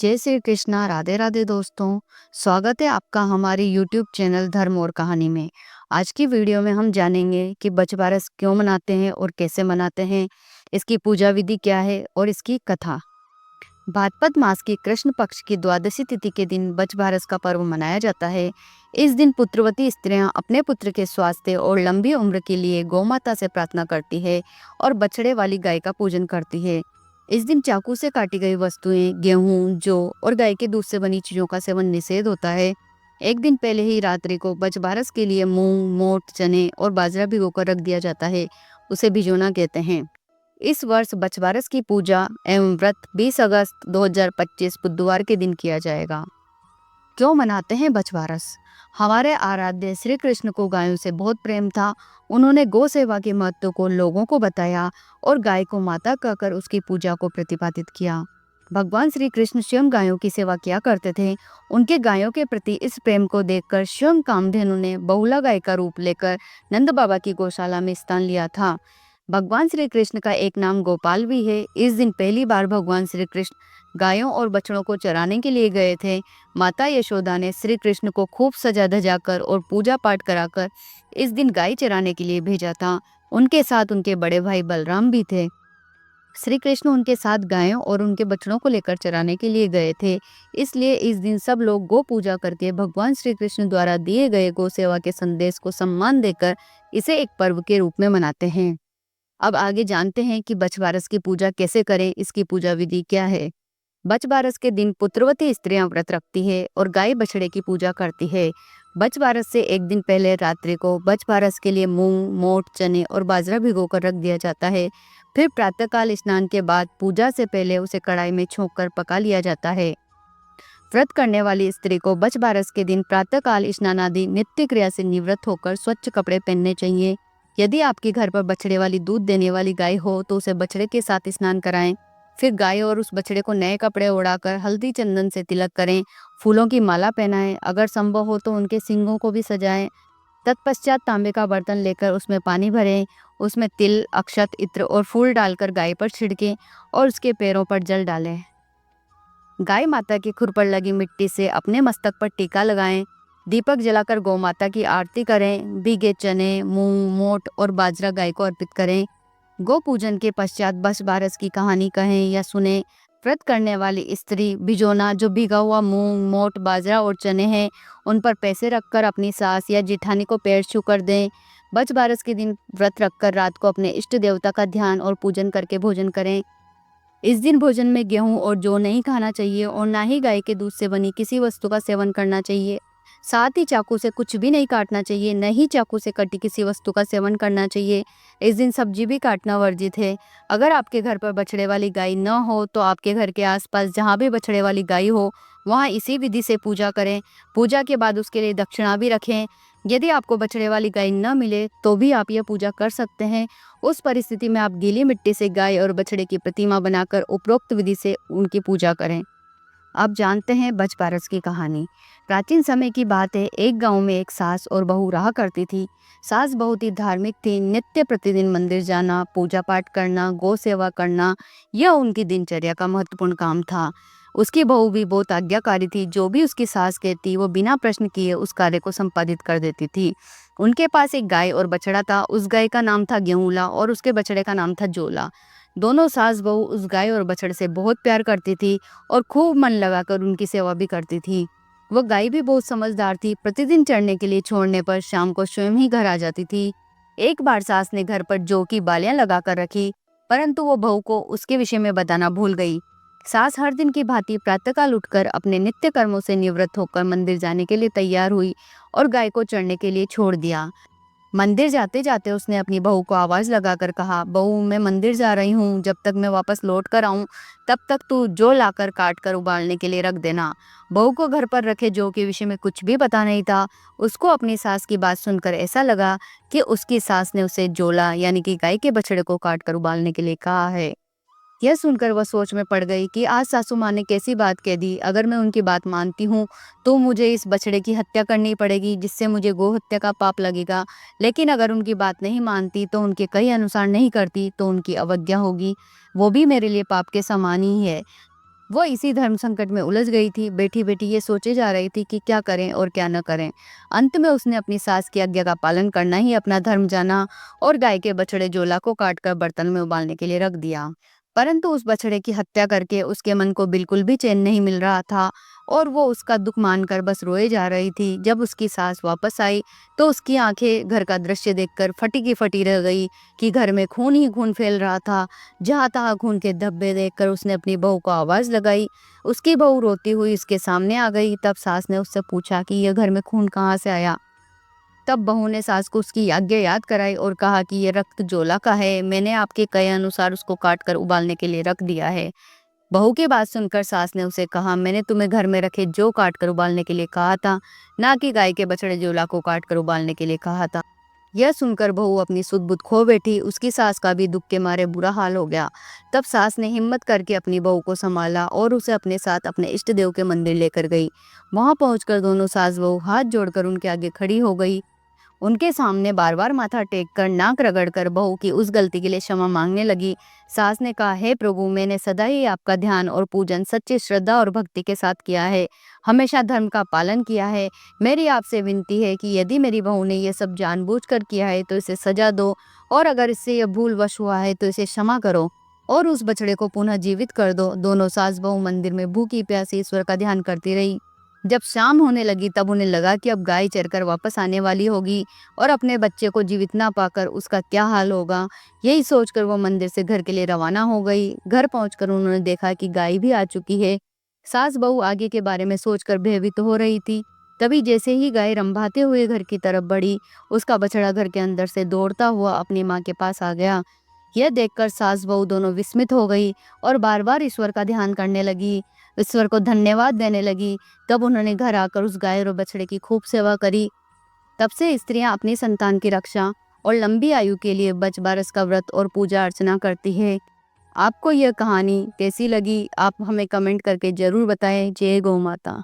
जय श्री कृष्णा, राधे राधे दोस्तों। स्वागत है आपका हमारे यूट्यूब चैनल धर्म और कहानी में। आज की वीडियो में हम जानेंगे कि बछबारस क्यों मनाते हैं और कैसे मनाते हैं, इसकी पूजा विधि क्या है और इसकी कथा। भाद्रपद मास की कृष्ण पक्ष की द्वादशी तिथि के दिन बछबारस का पर्व मनाया जाता है। इस दिन पुत्रवती स्त्रियां अपने पुत्र के स्वास्थ्य और लंबी उम्र के लिए गौमाता से प्रार्थना करती है और बछड़े वाली गाय का पूजन करती है। इस दिन चाकू से काटी गई वस्तुएं, गेहूं, जौ और गाय के दूध से बनी चीजों का सेवन निषेध होता है। एक दिन पहले ही रात्रि को बछबारस के लिए मूंग, मोट, चने और बाजरा भिगोकर रख दिया जाता है। उसे भिजोना कहते हैं। इस वर्ष बछबारस की पूजा एवं व्रत 20 अगस्त 2025 बुधवार के दिन किया जाएगा। क्यों मनाते हैं बछबारस? हमारे आराध्य श्री कृष्ण को गायों से बहुत प्रेम था। उन्होंने गौ सेवा के महत्व को लोगों को बताया और गाय को माता कहकर उसकी पूजा को प्रतिपादित किया। भगवान श्री कृष्ण स्वयं गायों की सेवा किया करते थे। उनके गायों के प्रति इस प्रेम को देखकर स्वयं कामधेनु ने बहुला गाय का रूप लेकर नंद बाबा की गौशाला में स्थान लिया था। भगवान श्री कृष्ण का एक नाम गोपाल भी है। इस दिन पहली बार भगवान श्री कृष्ण गायों और बछड़ों को चराने के लिए गए थे। माता यशोदा ने श्री कृष्ण को खूब सजा धजा कर और पूजा पाठ कराकर इस दिन गाय चराने के लिए भेजा था। उनके साथ उनके बड़े भाई बलराम भी थे। श्री कृष्ण उनके साथ गायों और उनके बछड़ों को लेकर चराने के लिए गए थे। इसलिए इस दिन सब लोग गौ पूजा करके भगवान श्री कृष्ण द्वारा दिए गए गौ सेवा के संदेश को सम्मान देकर इसे एक पर्व के रूप में मनाते हैं। अब आगे जानते हैं कि बछबारस की पूजा कैसे करें, इसकी पूजा विधि क्या है। बछबारस के दिन पुत्रवती स्त्रियां व्रत रखती है और गाय बछड़े की पूजा करती है। बछबारस से एक दिन पहले रात्रि को बछबारस के लिए मूंग, मोट, चने और बाजरा भिगोकर रख दिया जाता है। फिर प्रातःकाल स्नान के बाद पूजा से पहले उसे कढ़ाई में छोंककर पका लिया जाता है। व्रत करने वाली स्त्री को बछबारस के दिन प्रातःकाल स्नान आदि नित्य क्रिया से निवृत्त होकर स्वच्छ कपड़े पहनने चाहिए। यदि आपके घर पर बछड़े वाली दूध देने वाली गाय हो तो उसे बछड़े के साथ स्नान कराएं। फिर गाय और उस बछड़े को नए कपड़े उड़ाकर हल्दी चंदन से तिलक करें। फूलों की माला पहनाएं। अगर संभव हो तो उनके सींगों को भी सजाएं। तत्पश्चात तांबे का बर्तन लेकर उसमें पानी भरें। उसमें तिल, अक्षत, इत्र और फूल डालकर गाय पर छिड़कें और उसके पैरों पर जल डालें। गाय माता की खुर पर लगी मिट्टी से अपने मस्तक पर टीका लगाएं। दीपक जलाकर गौ माता की आरती करें। भीगे चने, मूंग, मोट और बाजरा गाय को अर्पित करें। गौ पूजन के पश्चात बछबारस की कहानी कहें या सुने। व्रत करने वाली स्त्री भिजोना, जो भीगा हुआ मूंग, मोट, बाजरा और चने हैं, उन पर पैसे रखकर अपनी सास या जेठानी को पैर छू कर दें। बछबारस के दिन व्रत रखकर रात को अपने इष्ट देवता का ध्यान और पूजन करके भोजन करें। इस दिन भोजन में गेहूं और जौ नहीं खाना चाहिए और ना ही गाय के दूध से बनी किसी वस्तु का सेवन करना चाहिए। साथ ही चाकू से कुछ भी नहीं काटना चाहिए, न ही चाकू से कटी किसी वस्तु का सेवन करना चाहिए। इस दिन सब्जी भी काटना वर्जित है। अगर आपके घर पर बछड़े वाली गाय न हो तो आपके घर के आसपास जहाँ भी बछड़े वाली गाय हो वहाँ इसी विधि से पूजा करें। पूजा के बाद उसके लिए दक्षिणा भी रखें। यदि आपको बछड़े वाली गाय न मिले तो भी आप यह पूजा कर सकते हैं। उस परिस्थिति में आप गीली मिट्टी से गाय और बछड़े की प्रतिमा बनाकर उपरोक्त विधि से उनकी पूजा करें। अब जानते हैं बछबारस की कहानी। प्राचीन समय की बात है। एक गांव में एक सास और बहू रहा करती थी। सास बहुत ही धार्मिक थी। नित्य प्रतिदिन मंदिर जाना, पूजा पाठ करना, गौ सेवा करना, यह उनकी दिनचर्या का महत्वपूर्ण काम था। उसकी बहू भी बहुत आज्ञाकारी थी। जो भी उसकी सास कहती वो बिना प्रश्न किए उस कार्य को संपादित कर देती थी। उनके पास एक गाय और बछड़ा था। उस गाय का नाम था गेहूला और उसके बछड़े का नाम था जोला। दोनों सास बहू उस गाय और बछड़े से बहुत प्यार करती थी और खूब मन लगाकर उनकी सेवा भी करती थी। वह गाय भी बहुत समझदार थी। प्रतिदिन चढ़ने के लिए छोड़ने पर शाम को स्वयं ही घर आ जाती थी। एक बार सास ने घर पर जौ की बालियां लगाकर रखी, परंतु वो बहू को उसके विषय में बताना भूल गई। सास हर दिन की भांति प्रातःकाल उठकर अपने नित्य कर्मों से निवृत्त होकर मंदिर जाने के लिए तैयार हुई और गाय को चढ़ने के लिए छोड़ दिया। मंदिर जाते जाते उसने अपनी बहू को आवाज लगाकर कहा, बहू, मैं मंदिर जा रही हूँ। जब तक मैं वापस लौट कर आऊं तब तक तू जौ लाकर काट कर उबालने के लिए रख देना। बहू को घर पर रखे जौ के विषय में कुछ भी पता नहीं था। उसको अपनी सास की बात सुनकर ऐसा लगा कि उसकी सास ने उसे जोला यानी कि गाय के बछड़े को काट कर उबालने के लिए कहा है। यह सुनकर वह सोच में पड़ गई कि आज सासू माँ ने कैसी बात कह दी। अगर मैं उनकी बात मानती हूँ तो मुझे इस बछड़े की हत्या करनी पड़ेगी, जिससे मुझे गो हत्या का पाप लगेगा। लेकिन अगर उनकी बात नहीं मानती तो उनके कहे अनुसार नहीं करती तो उनकी अवज्ञा होगी, वो भी मेरे लिए पाप के समान ही है। वो इसी धर्म संकट में उलझ गई थी। बैठी-बैठी ये सोचे जा रही थी कि क्या करें और क्या न करें। अंत में उसने अपनी सास की आज्ञा का पालन करना ही अपना धर्म जाना और गाय के बछड़े जोला को काटकर बर्तन में उबालने के लिए रख दिया। परंतु उस बछड़े की हत्या करके उसके मन को बिल्कुल भी चैन नहीं मिल रहा था और वो उसका दुख मानकर बस रोए जा रही थी। जब उसकी सास वापस आई तो उसकी आंखें घर का दृश्य देखकर फटी की फटी रह गई कि घर में खून ही खून फैल रहा था। जहाँ तहाँ खून के धब्बे देखकर उसने अपनी बहू को आवाज लगाई। उसकी बहू रोती हुई उसके सामने आ गई। तब सास ने उससे पूछा कि यह घर में खून कहाँ से आया। तब बहू ने सास को उसकी आज्ञा याद कराई और कहा कि ये रक्त जोला का है, मैंने आपके कहे अनुसार उसको काट कर उबालने के लिए रख दिया है। बहू की बात सुनकर सास ने उसे कहा, मैंने तुम्हें घर में रखे जौ काट कर उबालने के लिए कहा था, ना कि गाय के बछड़े जोला को काट कर उबालने के लिए कहा था। यह सुनकर बहू अपनी सुध-बुध खो बैठी। उसकी सास का भी दुख के मारे बुरा हाल हो गया। तब सास ने हिम्मत करके अपनी बहू को संभाला और उसे अपने साथ अपने इष्ट देव के मंदिर लेकर गई। वहां पहुंचकर दोनों सास बहू हाथ जोड़कर उनके आगे खड़ी हो गई। उनके सामने बार-बार माथा टेक कर नाक रगड़कर बहू की उस गलती के लिए क्षमा मांगने लगी। सास ने कहा, हे प्रभु, मैंने सदा ही आपका ध्यान और पूजन सच्ची श्रद्धा और भक्ति के साथ किया है, हमेशा धर्म का पालन किया है। मेरी आपसे विनती है कि यदि मेरी बहू ने ये सब जानबूझकर किया है तो इसे सजा दो और अगर इससे यह भूलवश हुआ है तो इसे क्षमा करो और उस बछड़े को पुनः जीवित कर दो। दोनों सास बहू मंदिर में भूखी प्यासी ईश्वर का ध्यान करती रही। जब शाम होने लगी तब उन्हें लगा कि अब गाय चरकर वापस आने वाली होगी और अपने बच्चे को जीवित ना पाकर उसका क्या हाल होगा। यही सोचकर वो मंदिर से घर के लिए रवाना हो गई। घर पहुंचकर उन्होंने देखा कि गाय भी आ चुकी है। सास बहू आगे के बारे में सोचकर भयभीत हो रही थी। तभी जैसे ही गाय रंभाते हुए घर की तरफ बढ़ी, उसका बछड़ा घर के अंदर से दौड़ता हुआ अपनी माँ के पास आ गया। यह देखकर सास बहू दोनों विस्मित हो गई और बार बार ईश्वर का ध्यान करने लगी, ईश्वर को धन्यवाद देने लगी। तब उन्होंने घर आकर उस गाय और बछड़े की खूब सेवा करी। तब से स्त्रियां अपनी संतान की रक्षा और लंबी आयु के लिए बचबारस का व्रत और पूजा अर्चना करती है। आपको यह कहानी कैसी लगी? आप हमें कमेंट करके जरूर बताएं। जय गौ माता।